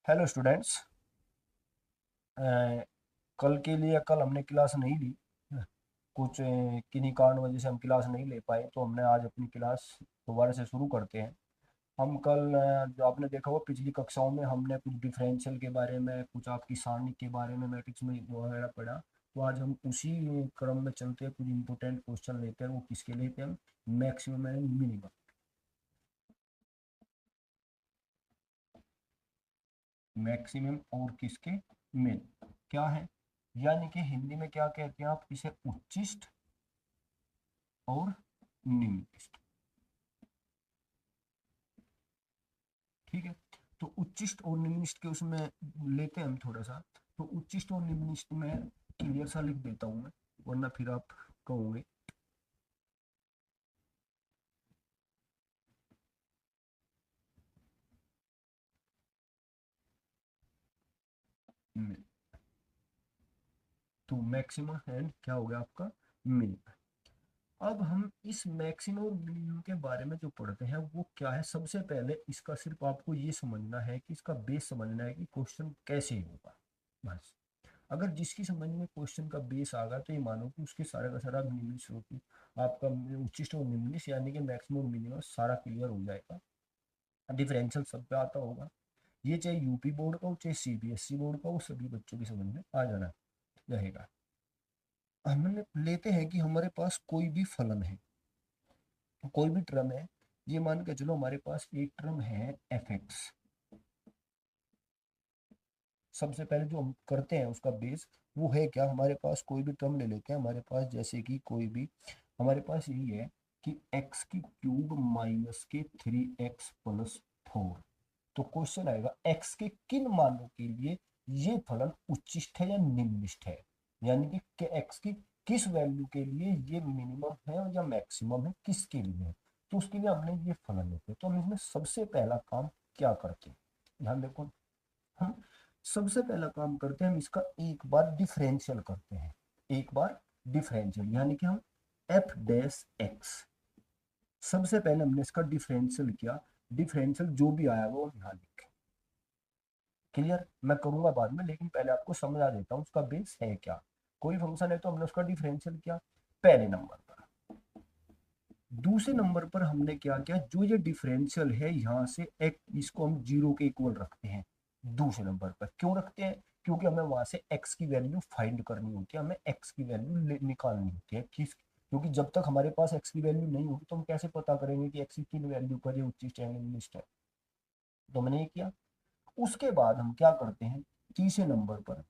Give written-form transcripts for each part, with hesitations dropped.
Hello students. कल के लिए कल हमने क्लास नहीं ली। कुछ किन्हीं कारण वजह से हम क्लास नहीं ले पाए, तो हमने आज अपनी क्लास दोबारा से शुरू करते हैं। हम कल जो आपने देखा हुआ पिछली कक्षाओं में हमने कुछ डिफरेंशियल के बारे में, कुछ आपकी सारणी के बारे में, मैट्रिक्स में वगैरह पढ़ा। तो आज हम उसी क्रम में चलते हैं, कुछ इंपॉर्टेंट क्वेश्चन लेते हैं। वो किसके लेते हैं हम? Maximum and minimum. मैक्सिमम और किसके? मिन। क्या है? यानी कि हिंदी में क्या कहते हैं आप इसे? उच्चिष्ट और निम्नलिखित। ठीक है। तो उच्चिष्ट और निम्नलिखित के उसमें लेते हैं हम थोड़ा सा। तो उच्चिष्ट और निम्नलिखित में क्लियर सा लिख देता हूँ मैं, वरना फिर आप कहोगे। मिन। तो मैक्सिमम एंड क्या हो गया आपका? मिन। अब हम इस मैक्सिमम और मिनिमम के बारे में जो पढ़ते हैं वो क्या है? सबसे पहले इसका सिर्फ आपको ये समझना है कि इसका बेस समझना है कि क्वेश्चन कैसे होगा, बस। अगर जिसकी समझ में क्वेश्चन का बेस आ गया तो ये मानो कि उसके सारा का सारा निम्नलिखित होती आपका उच्चिष्ट और निम्नलिखित यानी कि मैक्सिमम मिनिमम सारा क्लियर हो जाएगा। डिफरेंशियल सब पे आता होगा। ये चाहे यूपी बोर्ड का हो चाहे सीबीएसई बोर्ड का हो, सभी बच्चों की समझ में आ जाना रहेगा। हमने लेते हैं कि हमारे पास कोई भी फलन है, कोई भी टर्म है। ये मान के चलो हमारे पास एक टर्म है एफ एक्स। सबसे पहले जो हम करते हैं उसका बेस वो है क्या? हमारे पास कोई भी टर्म ले लेते हैं। हमारे पास जैसे कि कोई भी, हमारे पास यही है कि एक्स की क्यूब माइनस के 3x+4। तो क्वेश्चन आएगा एक्स के किन मानों के लिए ये फलन उच्चिष्ट है या निम्नलिखित है, यानी कि एक्स की किस वैल्यू के लिए ये मिनिमम है या मैक्सिमम है, किसके लिए है। तो उसके लिए हमने ये फलन लेते हैं। तो हम इसमें सबसे पहला काम क्या करते हैं? ध्यान देखो। हम सबसे पहला काम करते हैं, हम इसका एक बार डिफरेंशियल करते हैं। एक बार डिफरेंशियल यानी कि हम एफ डैश एक्स, सबसे पहले हमने इसका डिफरेंशियल किया। डिफरेंशियल जो भी आया वो हम यहाँ लिखें। क्लियर? मैं करूंगा बाद में, लेकिन पहले आपको समझा देता हूँ उसका बेस है क्या। कोई फंक्शन है तो हमने उसका डिफरेंशियल किया पहले नंबर पर। दूसरे नंबर पर हमने क्या किया? जो ये डिफरेंशियल है यहाँ से एक इसको हम जीरो के इक्वल रखते हैं। दूसरे नंबर पर क्यों रखते हैं? क्योंकि हमें वहां से एक्स की वैल्यू फाइंड करनी होती है, हमें एक्स की वैल्यू निकालनी होती है। किस? क्योंकि जब तक हमारे पास एक्स की वैल्यू नहीं होगी तो हम कैसे पता करेंगे कि एक्स की किन वैल्यू पर ये उच्चिष्ट है निम्नलिखित है। तो मैंने ये किया। उसके बाद हम क्या करते हैं? तीसरे नंबर पर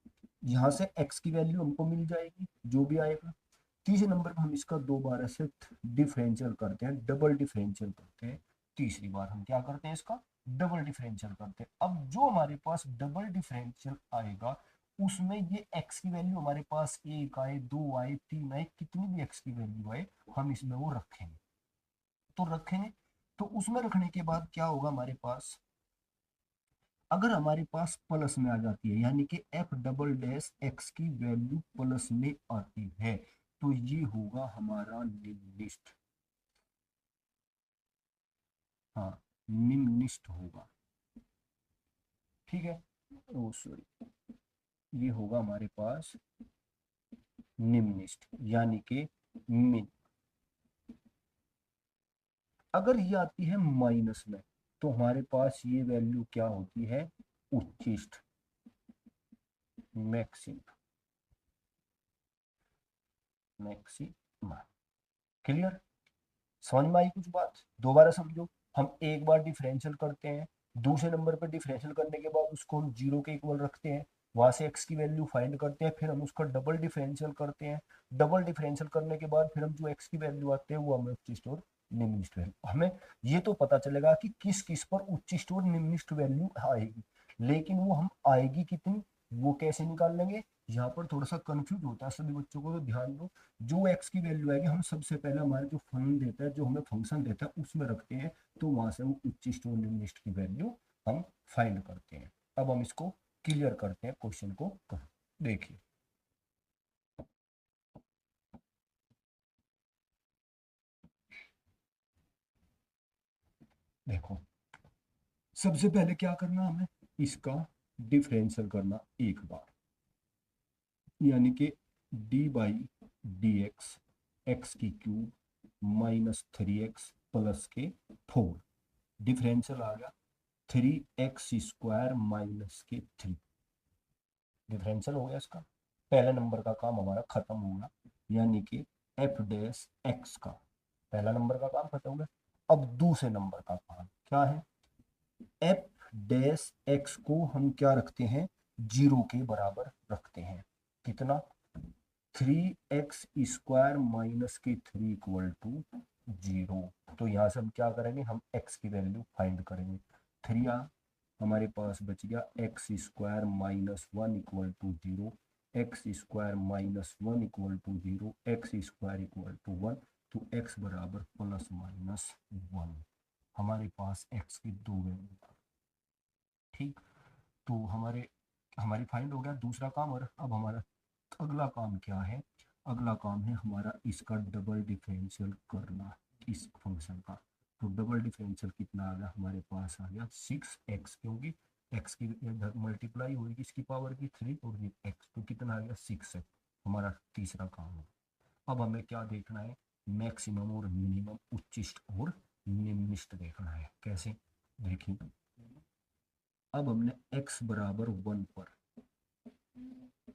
यहाँ से एक्स की वैल्यू हमको मिल जाएगी जो भी आएगा। तीसरे नंबर पर हम इसका दोबारा से डिफरेंशियल करते हैं, डबल डिफरेंशियल करते हैं। तीसरी बार हम क्या करते हैं? इसका डबल डिफरेंशियल करते हैं। अब जो हमारे पास डबल डिफरेंशियल आएगा उसमें ये एक्स की वैल्यू हमारे पास एक आए, दो आए, तीन आए, कितनी भी एक्स की वैल्यू आए हम इसमें वो रखेंगे। तो रखेंगे। तो उसमें रखने के बाद क्या होगा हमारे पास? अगर हमारे पास प्लस में आ जाती है यानी कि एफ डबल डैश एक्स की वैल्यू प्लस में आती है तो ये होगा हमारा निम्नलिखित। हाँ, निम्नलिखित होगा। ठीक है। ओ सॉरी, ये होगा हमारे पास निम्नलिखित यानी कि मिन। अगर ये आती है माइनस में तो हमारे पास ये वैल्यू क्या होती है? उच्चिष्ट, मैक्सिम, मैक्सिमा। क्लियर? समझ में आई कुछ बात? दोबारा समझो। हम एक बार डिफरेंशियल करते हैं, दूसरे नंबर पर डिफरेंशियल करने के बाद उसको हम जीरो के इक्वल रखते हैं, वहां से एक्स की वैल्यू फाइंड करते हैं, फिर हम उसका डबल डिफरेंशियल करते हैं। डबल डिफरेंशियल करने के बाद फिर हम जो एक्स की वैल्यू आते हैं वो हमें उच्चिष्ट और निम्नलिखित वैल्यू, हमें ये तो पता चलेगा कि किस किस पर उच्चिष्ट और निम्नलिखित वैल्यू आएगी, लेकिन वो हम आएगी कितनी वो कैसे निकाल लेंगे? यहाँ पर थोड़ा सा कंफ्यूज होता है सभी बच्चों को, तो ध्यान दो। जो एक्स की वैल्यू आएगी हम सबसे पहले हमारे जो फलन देता है, जो हमें फंक्शन देता है उसमें रखते हैं। तो वहां से वो उच्चिष्ट और निम्नलिखित की वैल्यू हम फाइंड करते हैं। अब हम इसको क्लियर करते हैं क्वेश्चन को। देखिए, देखो, सबसे पहले क्या करना हमें? इसका डिफरेंशियल करना एक बार, यानी कि D by D x x की क्यूब माइनस 3x प्लस के 4, डिफरेंशियल आ गया 3x² माइनस के 3, डिफरेंशियल हो गया इसका। पहले नंबर का काम हमारा खत्म हो गया, यानी कि एफ डैश एक्स का पहला नंबर का काम खत्म हो गया। अब दूसरे नंबर का काम क्या है, एफ डैश एक्स को हम क्या रखते हैं, 0 के बराबर रखते हैं। कितना, 3x² माइनस के 3 इक्वल टू 0। तो यहाँ से हम क्या करेंगे, हम x की वैल्यू फाइंड करेंगे। 3 हमारे पास बच गया x² minus 1 equal to 0, x² minus 1 equal to 0, x² equal to 1। तो x बराबर प्लस माइनस 1, हमारे पास x की दो वैल्यू। ठीक, तो हमारी फाइंड हो गया दूसरा काम। और अब हमारा अगला काम क्या है, अगला काम है हमारा इसका डबल डिफरेंशियल करना इस फंक्शन का। तो डबल डिफरेंशियल कितना आ गया, हमारे पास आ गया 6x, क्योंकि x की मल्टीप्लाई होगी इसकी पावर की 3 और ये x, तो कितना आ गया 6 है। हमारा तीसरा काम है। अब हमें क्या देखना है, मैक्सिमम और मिनिमम, उच्चिष्ट और निम्निष्ट देखना है। कैसे, देखिए अब हमने x बराबर 1 पर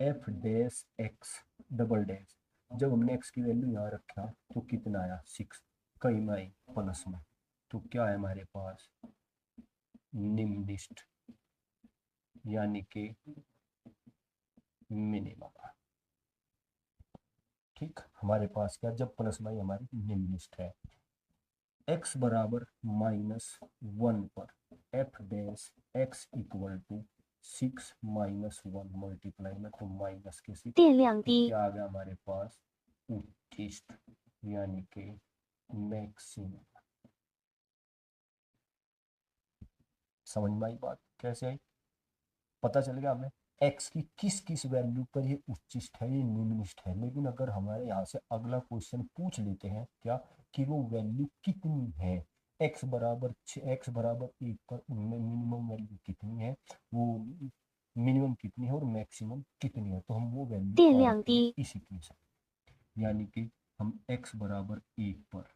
f dash x double dash, जब हमने x की वैल्यू यहाँ रखा तो कितना आया 6, कई में आई प्लस में, तो क्या है हमारे पास निम्निष्ट, यानी कि मिनिमम। ठीक, हमारे पास क्या, जब प्लस में आई हमारी निम्निष्ट है। x बराबर -1 पर f dash x equal to 6 minus 1 multiply में, तो माइनस के 6, तो क्या आ गया हमारे पास उच्चिष्ट, यानी कि मैक्सिमम। समझ में आई बात कैसे आई, पता चल गया हमें x की किस किस वैल्यू पर ये उच्चिष्ट है, ये निम्निष्ट है। लेकिन अगर हमारे यहाँ से अगला क्वेश्चन पूछ लेते हैं क्या, कि वो वैल्यू कितनी है, x बराबर 1 पर उनमें मिनिमम वैल्यू कितनी है, वो मिनिमम कितनी है और मैक्सिमम कितनी है, तो हम वो वैल्यू इस इक्वेशन, यानी कि हम x बराबर 1 पर,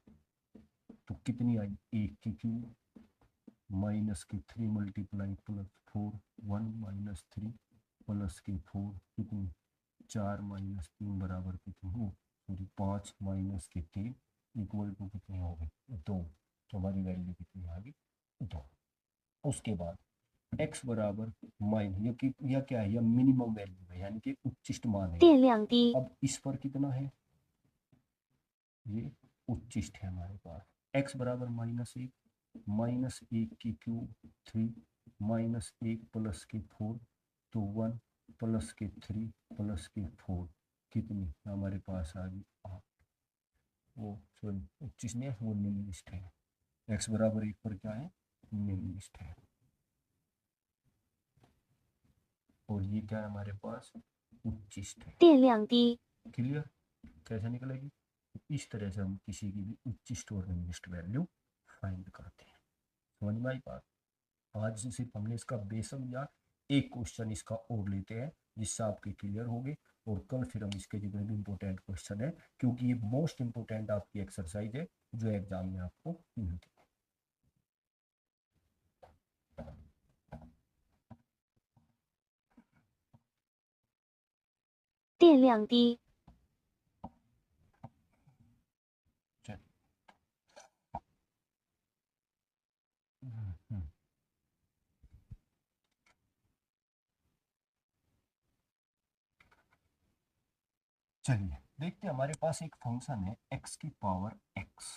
तो कितनी आई 1 की क्यूब माइनस की 3 मल्टीप्लाई प्लस 4, 1 माइनस 3 प्लस की 4, कितनी 4 माइनस 3 बराबर कितनी हो, सॉरी 5 माइनस की 3 इक्वल टू कितनी हो गई 2, तो हमारी वैल्यू कितनी आ गई 2। उसके बाद x बराबर माइन या क्या है, या मिनिमम वैल्यू है, यानी कि उच्चिष्ट मान है। अब इस पर कितना है, ये उच्चिष्ट है हमारे पास, x बराबर -1, -1 की क्यूब 3 -1 प्लस की 4, तो 1 प्लस की 3 प्लस की 4, कितनी हमारे पास आ गई 8। वो सॉरी उच्चिष्ट नहीं है, वो निम्निष्ट है। x बराबर 1 पर क्या है, निम्निष्ट है। और ये क्या है हमारे पास, उच्चिष्ट है। क्लियर, कैसे निकलेगी, इस तरह से हम किसी की भी उच्चिष्ट और निम्निष्ट वैल्यू फाइंड करते हैं। समझ में आई बात। आज सिर्फ हमने इसका बेसिक या एक क्वेश्चन इसका और लेते हैं, जिससे आपके क्लियर हो गए। और कल फिर हम इसके जितने भी इंपॉर्टेंट क्वेश्चन है, क्योंकि ये मोस्ट इंपॉर्टेंट आपकी एक्सरसाइज है जो एग्जाम में आपको मिलती है। चलिए देखते हैं, हमारे पास एक फंक्शन है x की पावर x,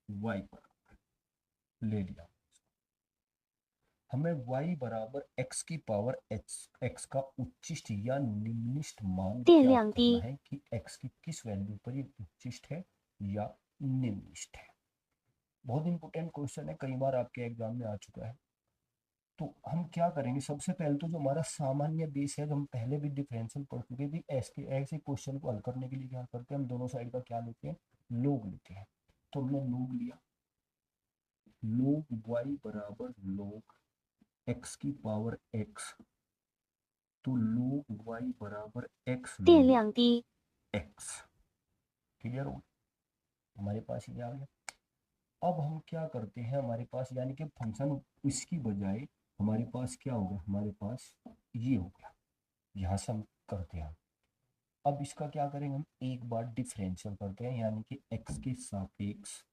y पर ले लिया। हमें y बराबर x की पावर x का उच्चिष्ट या निम्निष्ट मान ज्ञात करना है, कि x की किस वैल्यू पर ये उच्चिष्ट है या निम्निष्ट है। बहुत इंपॉर्टेंट क्वेश्चन है, कई बार आपके एग्जाम में आ चुका है। तो हम क्या करेंगे, सबसे पहले तो जो हमारा सामान्य बेस है, जो हम पहले भी डिफरेंशियल पढ़ चुके थे, ऐसे क्वेश्चन को हल करने के लिए क्या करते हैं, हम दोनों साइड का क्या लेते हैं, लोग लेते हैं। तो हमने लोग लिया, लोग y बराबर लोग x की पावर x तो log y बराबर x 电 log 量低， x। क्लियर हो गया, हमारे पास ये आ गया। अब हम क्या करते हैं, हमारे पास यानी कि फंक्शन इसकी बजाय हमारे पास क्या हो गया, हमारे पास ये हो गया, यहाँ से हम करते हैं। अब इसका क्या करेंगे, हम एक बार डिफरेंशियल करते हैं, यानी कि x के सापेक्ष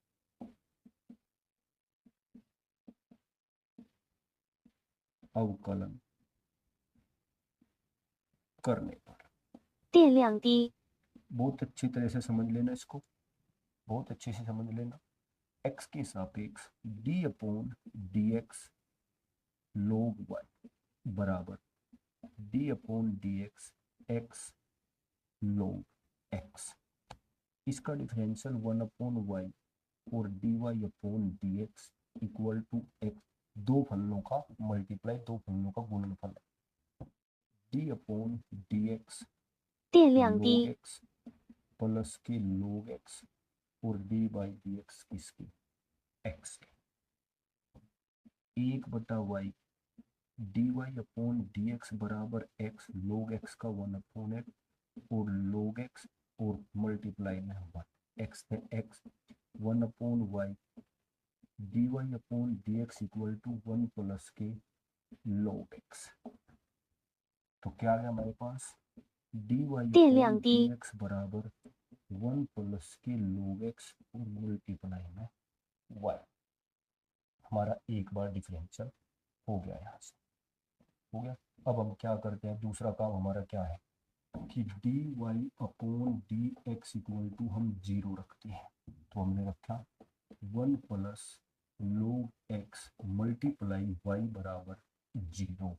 अवकलन करने पर। 电量低， बहुत अच्छी तरह से समझ लेना इसको, बहुत अच्छे से समझ लेना। x के सापेक्ष d upon D x log y बराबर d upon D x x log x। इसका डिफरेंशियल 1 अपॉन वाई और dy upon D x equal to x, दो फलनों का मल्टीप्लाई, दो फलनों का गुणनफल है। d upon D X 电量 log 低， x plus के log x और डी बाई डी एक्स किसकी, x के। 1/y D Y upon D X बराबर x log x का 1 अपॉन एक्स और log x और मल्टीप्लाई में 1 x है x 1 upon Y D Y upon D x equal to 1 plus के log x। तो क्या आ गया हमारे पास, D Y 电 upon 量 D 低， x बराबर 1 प्लस के log x और मल्टीप्लाई में y। हमारा एक बार डिफरेंशियल हो गया, यहाँ से हो गया। अब हम क्या करते हैं, दूसरा काम हमारा क्या है कि d Y upon D x equal to हम 0 रखते हैं। तो हमने रखा 1 plus log x multiply y बराबर 0।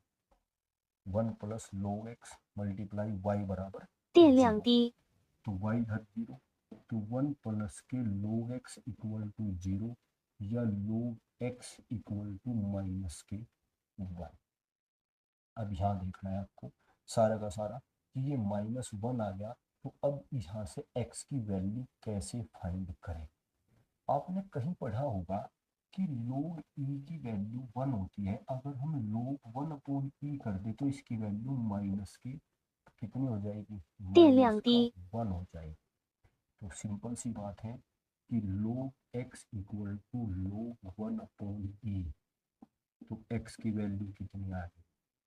1 plus log x multiply y बराबर 电量 0। 低， तो y इधर 0, तो 1 प्लस के log x इक्वल टू 0 या log x equal to minus के 1। अब यहाँ देखना है आपको सारा का सारा कि ये -1 आ गया, तो अब यहाँ से x की वैल्यू कैसे फाइंड करें। आपने कहीं पढ़ा होगा कि log e की वैल्यू 1 होती है, अगर हम log 1 अपॉन e कर दे तो इसकी वैल्यू माइनस के कितनी हो जाएगी, 电 माइनस 量 का 低， 1 हो जाएगी। तो सिंपल सी बात है कि log x equal to log 1 upon e, तो x की वैल्यू कितनी आ गई,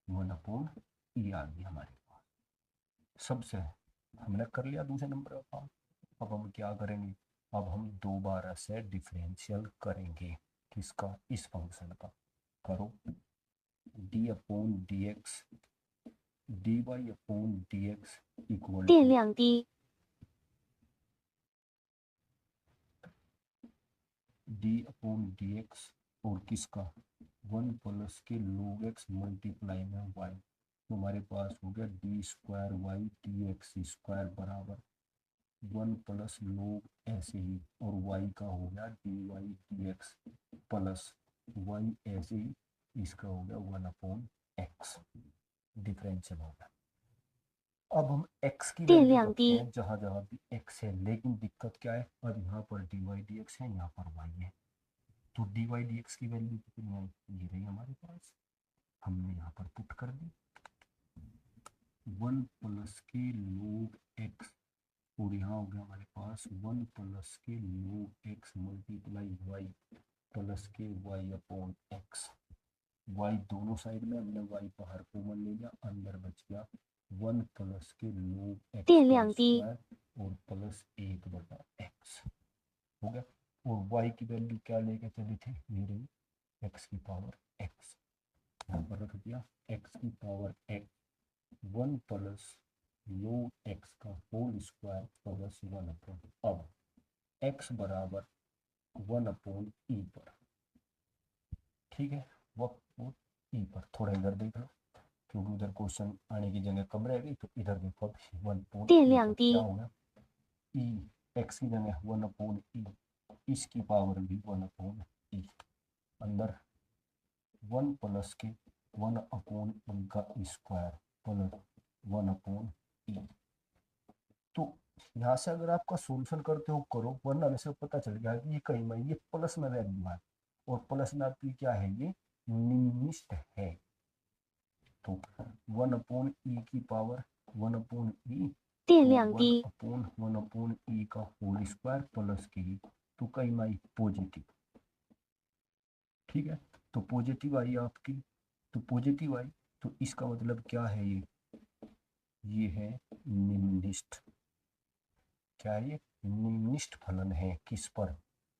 1 अपॉन e आ गई हमारे पास। सबसे हमने कर लिया दूसरे नंबर का काम। अब हम क्या करेंगे, अब हम दोबारा से डिफरेंशियल करेंगे किसका, इस फंक्शन का। करो d upon D X D Y upon D x equal 电 to 量低， D upon D X और किसका 1 प्लस के log x मल्टीप्लाई में y। तो हमारे पास हो गया D square Y D X square बराबर 1 प्लस log ऐसे ही, और y का हो गया d y D x plus y ऐसे ही, इसका हो गया 1 अपॉन एक्स। डिफरेंशियल हो गया। अब हम x की 电 वैल्यू 量 रखते 低， हैं जहाँ जहाँ भी x है, लेकिन दिक्कत क्या है, अब यहाँ पर डी वाई डी एक्स है, यहाँ पर y है। तो डी वाई डी एक्स की वैल्यू कितनी आई, ये रही हमारे पास, हमने यहाँ पर पुट कर दी 1 प्लस के log x, और यहाँ हो गया हमारे पास 1 प्लस के log x multiply y plus के y अपॉन x। y दोनों साइड में हमने y बाहर कॉमन ले लिया, अंदर बच गया 1 प्लस के log x 电 का 量低， स्क्वायर और प्लस 1/x हो गया। और y की वैल्यू क्या लेके चले थे, ये रही x की पावर x, यहाँ पर रख दिया x की power x 1 plus log x का होल स्क्वायर प्लस 1 अपॉन, अब x बराबर 1 अपॉन ई पर, ठीक है, वो ई पर। थोड़ा इधर देख लो क्योंकि उधर क्वेश्चन आने की जगह कम रह गई, तो इधर देखो अब 1 अपॉन 电 ई 量 पर क्या 低， होगा, ई एक्स की जगह 1 अपॉन ई, इसकी पावर भी 1 अपॉन ई, अंदर 1 प्लस के 1 अपॉन उनका स्क्वायर प्लस 1 अपॉन ई। तो यहाँ से अगर आपका सोल्यूशन करते हो करो, वरना वैसे पता चल गया कि ये कहीं में ये प्लस में वैल्यू है, और प्लस में आपकी क्या है, ये निम्निष्ट है। तो 1 अपॉन ई की पावर 1 अपॉन ई, तो 电量 1 低， अपॉन 1 अपॉन ई का होल स्क्वायर प्लस के, तो कई माई पॉजिटिव। ठीक है, तो पॉजिटिव आई आपकी, तो पॉजिटिव आई, तो इसका मतलब क्या है, ये है निम्निष्ठ। क्या है ये? निम्निष्ठ फलन है। किस पर?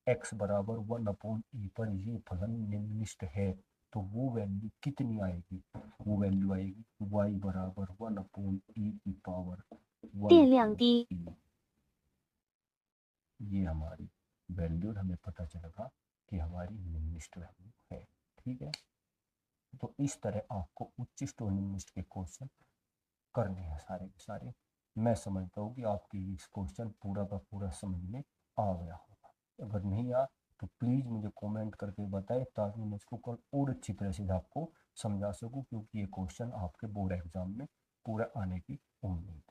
x बराबर 1 अपॉन ई पर ये फलन निम्निष्ठ है। तो वो वैल्यू कितनी आएगी? वो वैल्यू आएगी y बराबर 1 अपॉन ई की पावर 1 电量 अपॉन 低， ई। ये हमारी वैल्यू हमें पता चलेगा कि हमारी निम्निष्ठ वैल्यू है। ठीक है, तो इस तरह आपको उच्चिष्ट और निम्निष्ठ के क्वेश्चन करने हैं सारे के सारे। मैं समझता हूँ कि आपके इस क्वेश्चन पूरा का पूरा समझ में आ गया होगा। अगर नहीं आ तो प्लीज़ मुझे कमेंट करके बताएं, ताकि मैं इसको कल और अच्छी तरह से आपको समझा सकूँ, क्योंकि ये क्वेश्चन आपके बोर्ड एग्जाम में पूरा आने की उम्मीद है।